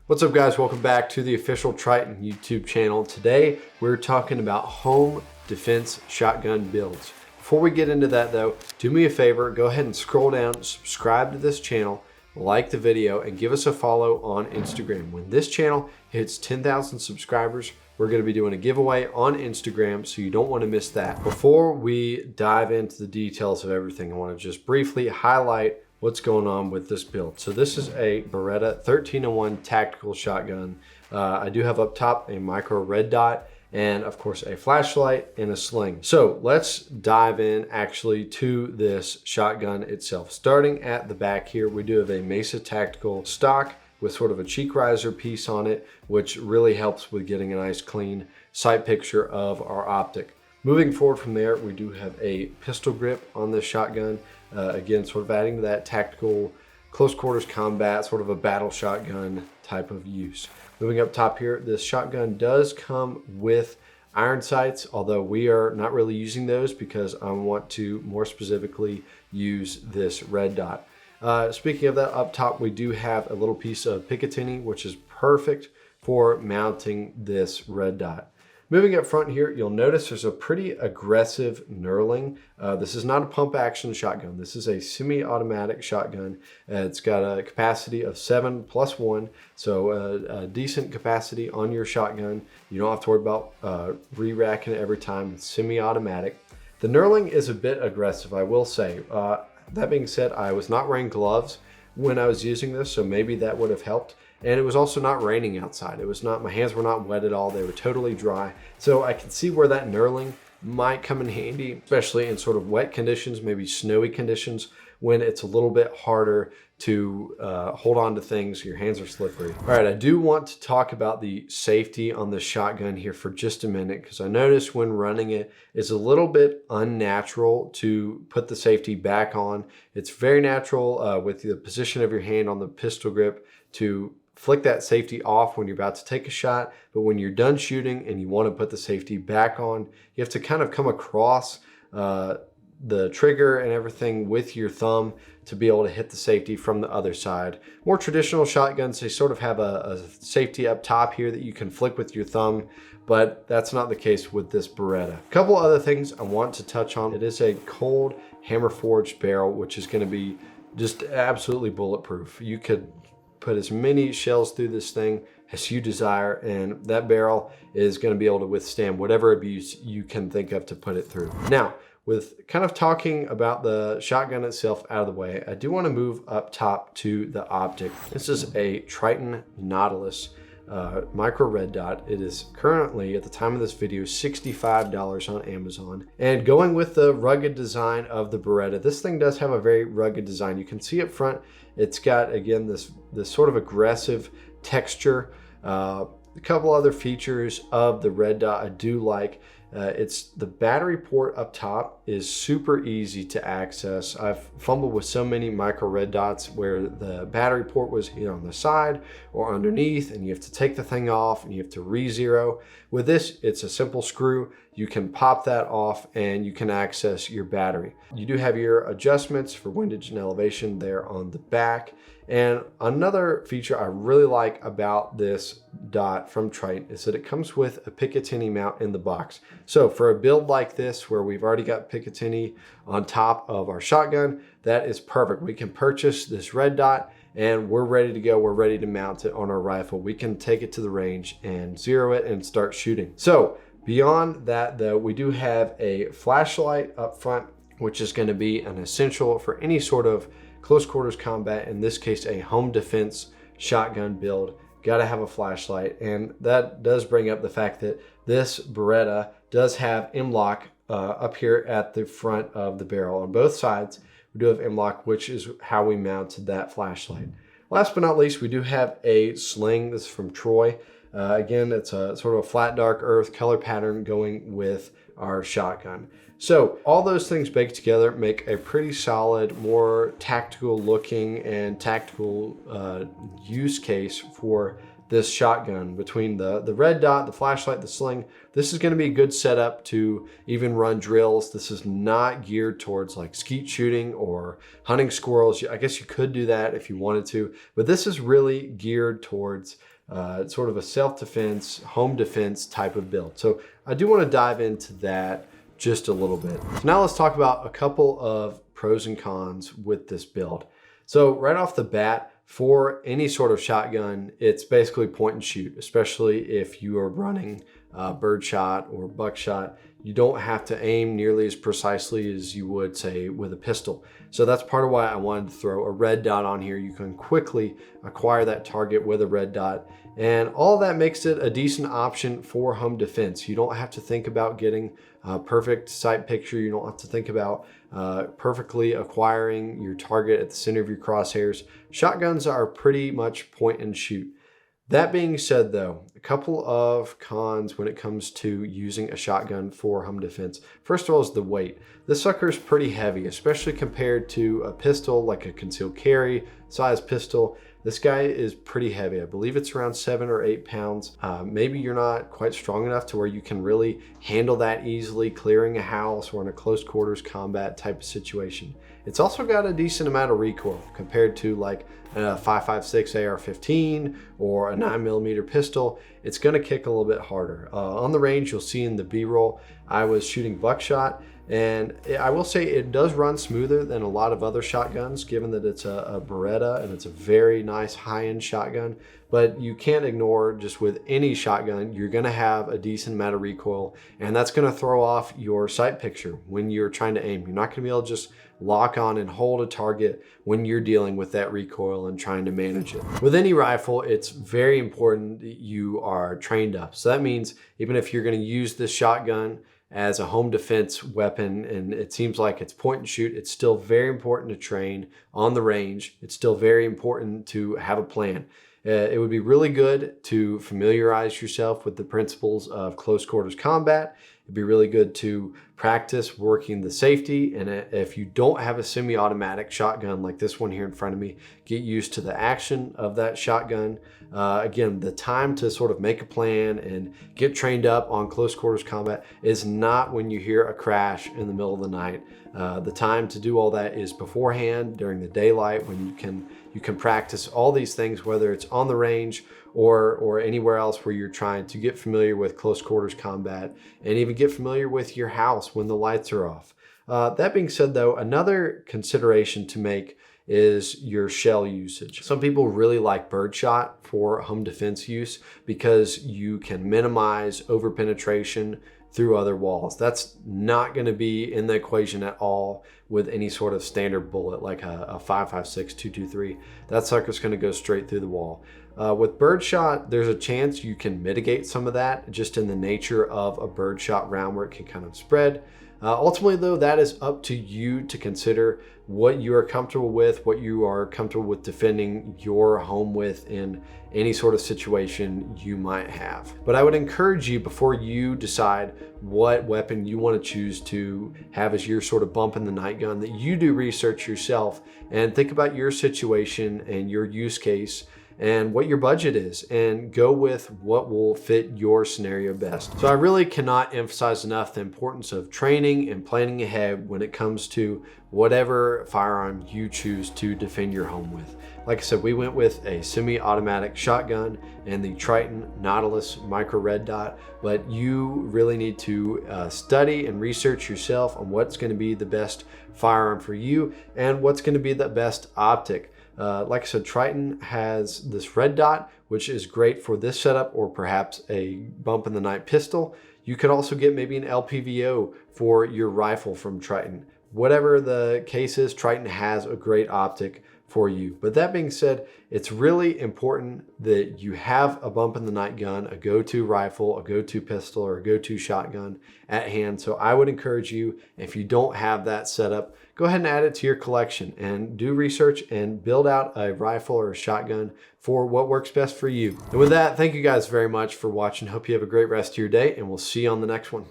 What's up guys, welcome back to the official Triton YouTube channel. Today we're talking about home defense shotgun builds. Before we get into that though, do me a favor, go ahead and scroll down, subscribe to this channel, like the video, and give us a follow on Instagram. When this channel hits 10,000 subscribers, we're gonna be doing a giveaway on Instagram, so you don't wanna miss that. Before we dive into the details of everything, I wanna just briefly highlight what's going on with this build. So this is a Beretta 13-in-1 tactical shotgun. I do have up top a micro red dot and of course a flashlight and a sling. So let's dive in actually to this shotgun itself. Starting at the back here, we do have a Mesa tactical stock with sort of a cheek riser piece on it, which really helps with getting a nice clean sight picture of our optic. Moving forward from there, we do have a pistol grip on this shotgun. Again, sort of adding to that tactical close quarters combat, sort of a battle shotgun type of use. Moving up top here, this shotgun does come with iron sights, although we are not really using those because I want to more specifically use this red dot. Speaking of that, up top we do have a little piece of Picatinny, which is perfect for mounting this red dot. Moving up front here, you'll notice there's a pretty aggressive knurling. This is not a pump action shotgun. This is a semi-automatic shotgun. It's got a capacity of 7+1, so a decent capacity on your shotgun. You don't have to worry about re-racking it every time. It's semi-automatic. The knurling is a bit aggressive, I will say. That being said, I was not wearing gloves when I was using this, so maybe that would have helped. And it was also not raining outside. It was not, my hands were not wet at all. They were totally dry. So I can see where that knurling might come in handy, especially in sort of wet conditions, maybe snowy conditions, when it's a little bit harder to hold on to things, your hands are slippery. All right, I do want to talk about the safety on the shotgun here for just a minute, because I noticed when running it, it's a little bit unnatural to put the safety back on. It's very natural with the position of your hand on the pistol grip to flick that safety off when you're about to take a shot, but when you're done shooting and you want to put the safety back on, you have to kind of come across the trigger and everything with your thumb to be able to hit the safety from the other side. More traditional shotguns, they sort of have a safety up top here that you can flick with your thumb, but that's not the case with this Beretta. A couple other things I want to touch on. It is a cold hammer forged barrel, which is going to be just absolutely bulletproof. You could put as many shells through this thing as you desire, and that barrel is going to be able to withstand whatever abuse you can think of to put it through. Now, with kind of talking about the shotgun itself out of the way, I do want to move up top to the optic. This is a Triton Nautilus micro red dot. It is currently, at the time of this video, $65 on Amazon. And going with the rugged design of the Beretta, this thing does have a very rugged design. You can see up front, it's got, again, this sort of aggressive texture. A couple other features of the red dot I do like. It's the battery port up top is super easy to access. I've fumbled with so many micro red dots where the battery port was either on the side or underneath, and you have to take the thing off and you have to re-zero. With this, it's a simple screw. You can pop that off and you can access your battery. You do have your adjustments for windage and elevation there on the back. And another feature I really like about this dot from Triton is that it comes with a Picatinny mount in the box. So for a build like this, where we've already got Picatinny on top of our shotgun, that is perfect. We can purchase this red dot and we're ready to go. We're ready to mount it on our rifle. We can take it to the range and zero it and start shooting. So beyond that though, we do have a flashlight up front, which is going to be an essential for any sort of close quarters combat, in this case a home defense shotgun build. Got to have a flashlight, and that does bring up the fact that this Beretta does have M-LOK up here at the front of the barrel. On both sides we do have M-LOK, which is how we mounted that flashlight. Last but not least, we do have a sling. This is from Troy. Again, it's a sort of a flat dark earth color pattern going with our shotgun. So all those things baked together make a pretty solid, more tactical looking and tactical use case for this shotgun between the red dot, the flashlight, the sling. This is going to be a good setup to even run drills. This is not geared towards like skeet shooting or hunting squirrels. I guess you could do that if you wanted to, but this is really geared towards sort of a self-defense, home defense type of build. So I do want to dive into that just a little bit. So now let's talk about a couple of pros and cons with this build. So right off the bat, for any sort of shotgun, it's basically point and shoot, especially if you are running birdshot or buckshot. You don't have to aim nearly as precisely as you would, say, with a pistol. So that's part of why I wanted to throw a red dot on here. You can quickly acquire that target with a red dot, and all that makes it a decent option for home defense. You don't have to think about getting a perfect sight picture. You don't have to think about perfectly acquiring your target at the center of your crosshairs. Shotguns are pretty much point and shoot. That being said, though, a couple of cons when it comes to using a shotgun for home defense. First of all is the weight. This sucker is pretty heavy, especially compared to a pistol, like a concealed carry size pistol. This guy is pretty heavy. I believe it's around 7 or 8 pounds. Maybe you're not quite strong enough to where you can really handle that easily, clearing a house or in a close quarters combat type of situation. It's also got a decent amount of recoil compared to like a 5.56 AR-15 or a 9mm pistol. It's going to kick a little bit harder. On the range, you'll see in the B-roll, I was shooting buckshot, and I will say it does run smoother than a lot of other shotguns, given that it's a Beretta and it's a very nice high-end shotgun. But you can't ignore, just with any shotgun, you're going to have a decent amount of recoil, and that's going to throw off your sight picture when you're trying to aim. You're not going to be able to just lock on and hold a target when you're dealing with that recoil and trying to manage it. With any rifle, it's very important that you are trained up. So that means even if you're going to use this shotgun as a home defense weapon and it seems like it's point and shoot, it's still very important to train on the range. It's still very important to have a plan. It would be really good to familiarize yourself with the principles of close quarters combat. It'd be really good to practice working the safety. And if you don't have a semi-automatic shotgun like this one here in front of me, get used to the action of that shotgun. Again, the time to sort of make a plan and get trained up on close quarters combat is not when you hear a crash in the middle of the night. The time to do all that is beforehand, during the daylight, when you can practice all these things, whether it's on the range or anywhere else where you're trying to get familiar with close quarters combat and even get familiar with your house when the lights are off. That being said, though, another consideration to make is your shell usage. Some people really like birdshot for home defense use because you can minimize over-penetration through other walls. That's not going to be in the equation at all with any sort of standard bullet like a 5.56 223. That sucker's going to go straight through the wall. With birdshot, there's a chance you can mitigate some of that just in the nature of a birdshot round where it can kind of spread. Ultimately, though, that is up to you to consider what you are comfortable with, what you are comfortable with defending your home with in any sort of situation you might have. But I would encourage you, before you decide what weapon you want to choose to have as your sort of bump in the night gun, that you do research yourself and think about your situation and your use case and what your budget is, and go with what will fit your scenario best. So I really cannot emphasize enough the importance of training and planning ahead when it comes to whatever firearm you choose to defend your home with. Like I said, we went with a semi-automatic shotgun and the Triton Nautilus micro red dot, but you really need to study and research yourself on what's going to be the best firearm for you and what's going to be the best optic. Like I said, Triton has this red dot, which is great for this setup or perhaps a bump in the night pistol. You could also get maybe an LPVO for your rifle from Triton. Whatever the case is, Triton has a great optic for you. But that being said, it's really important that you have a bump in the night gun, a go-to rifle, a go-to pistol, or a go-to shotgun at hand. So I would encourage you, if you don't have that set up, go ahead and add it to your collection and do research and build out a rifle or a shotgun for what works best for you. And with that, thank you guys very much for watching. Hope you have a great rest of your day, and we'll see you on the next one.